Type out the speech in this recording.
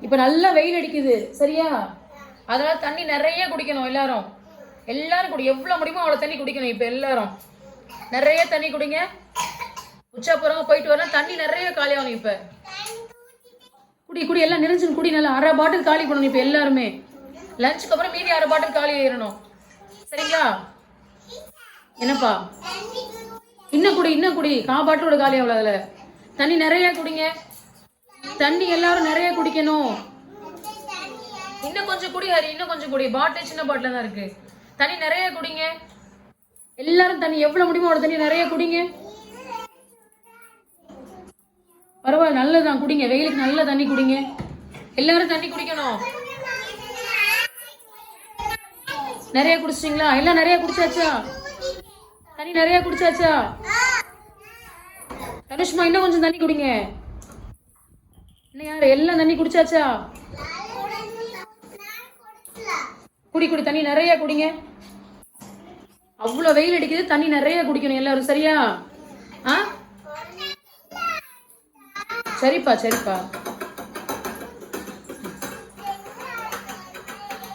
இப்போ நல்லா வெயில் அடிக்குது சரியா, அதனால தண்ணி நிறைய குடிக்கணும். எல்லாரும் எல்லாரும் குடி, எவ்வளோ முடியுமோ அவ்வளோ தண்ணி குடிக்கணும். இப்போ எல்லாரும் நிறைய தண்ணி குடிங்க. உச்சாப்புறம் போயிட்டு வரலாம், தண்ணி நிறைய காலி ஆகணும். இப்போ குடி குடி எல்லாம் நிறைஞ்சு குடி, நல்லா 1/2 பாட்டில் காலி பண்ணணும். இப்போ எல்லாருமே லஞ்சுக்கு அப்புறம் மீதி 1/2 பாட்டில் காலி ஆயிடணும் சரிங்களா? என்னப்பா இன்னும் குடி, இன்னும் குடி, 1/4 பாட்டிலோட காலி ஆகல. அதில் தண்ணி நிறைய குடிங்க, தண்ணி எல்லாரும் நிறைய குடிக்கணும். இன்னும் கொஞ்சம் குடி ஹரி, இன்னும் கொஞ்சம் குடி. பாட்டில் சின்ன பாட்டில் தான் இருக்கு. தண்ணி நிறைய குடிங்க எல்லாரும். தண்ணி எவ்வளவு முடியுமோ அவ்வளோ தண்ணி நிறைய குடிங்க. பரவாயில்ல, நல்லதான், குடிங்க. வெயிலுக்கு நல்ல தண்ணி குடிங்க. எல்லாரும் தண்ணி குடிக்கணும். நிறைய குடிச்சிட்டீங்களா? எல்லாம் நிறைய குடிச்சாச்சா? தண்ணி நிறைய குடிச்சாச்சா? தனுஷ்மா இன்னும் கொஞ்சம் தண்ணி குடிங்க. இன்னும் யாரு? எல்லாம் தண்ணி குடிச்சாச்சா? குடி குடி, தண்ணி நிறைய குடிங்க. அவ்வளோ வெயில் அடிக்குது, தண்ணி நிறைய குடிக்கணும் எல்லாரும் சரியா? சரிப்பா சரிப்பா.